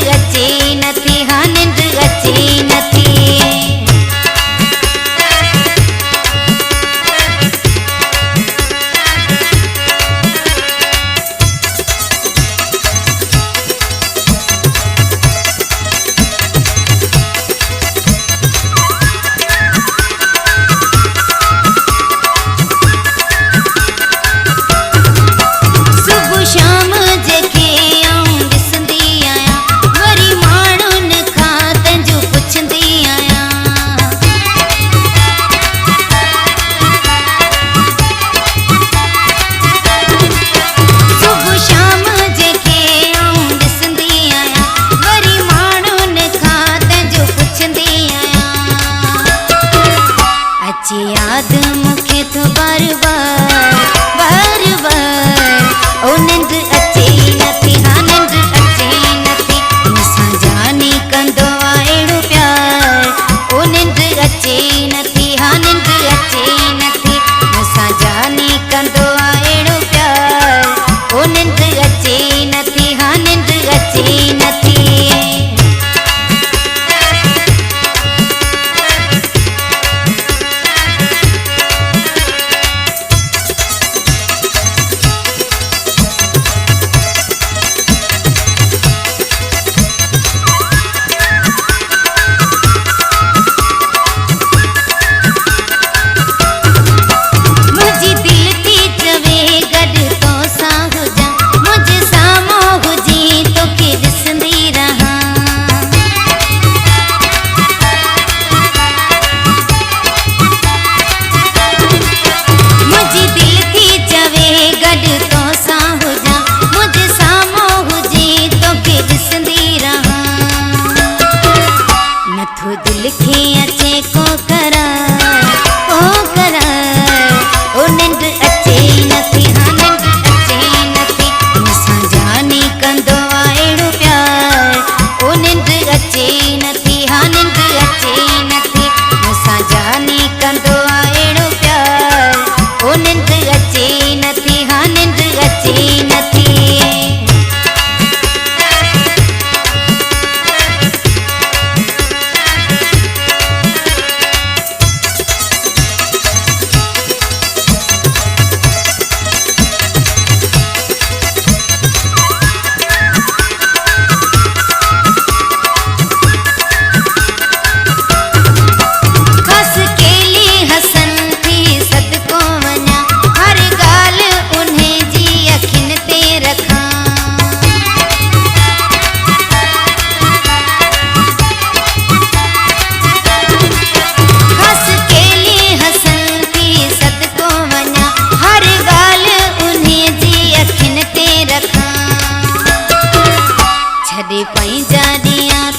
अचे नथी, हाँ निंड अचे नथी। याद मुखे तो बार बार ओ निंड अचे नथी, हाँ निंड अचे नथी। मूंसां जानी कंदो अहिड़ो प्यार, ओ निंड अचे नथी, हाँ निंड अचे नथी। मूंसां जानी कंदो अहिड़ो प्यार, ओ निंड अचे नथी, हाँ निंड अचे नथी। दिल खे अचे को करार, ओ निंड अचे नथी, हाँ निंड अचे नथी। मूंसां जानी कंदो अहिड़ो प्यार, ओ निंड अचे नथी, हाँ निंड अचे नथी। मूंसां जानी कंदो अहिड़ो प्यार, ओ निंड अचे नथी, हाँ निंड अचे नथी। छॾे पंहिंजा ॾींहं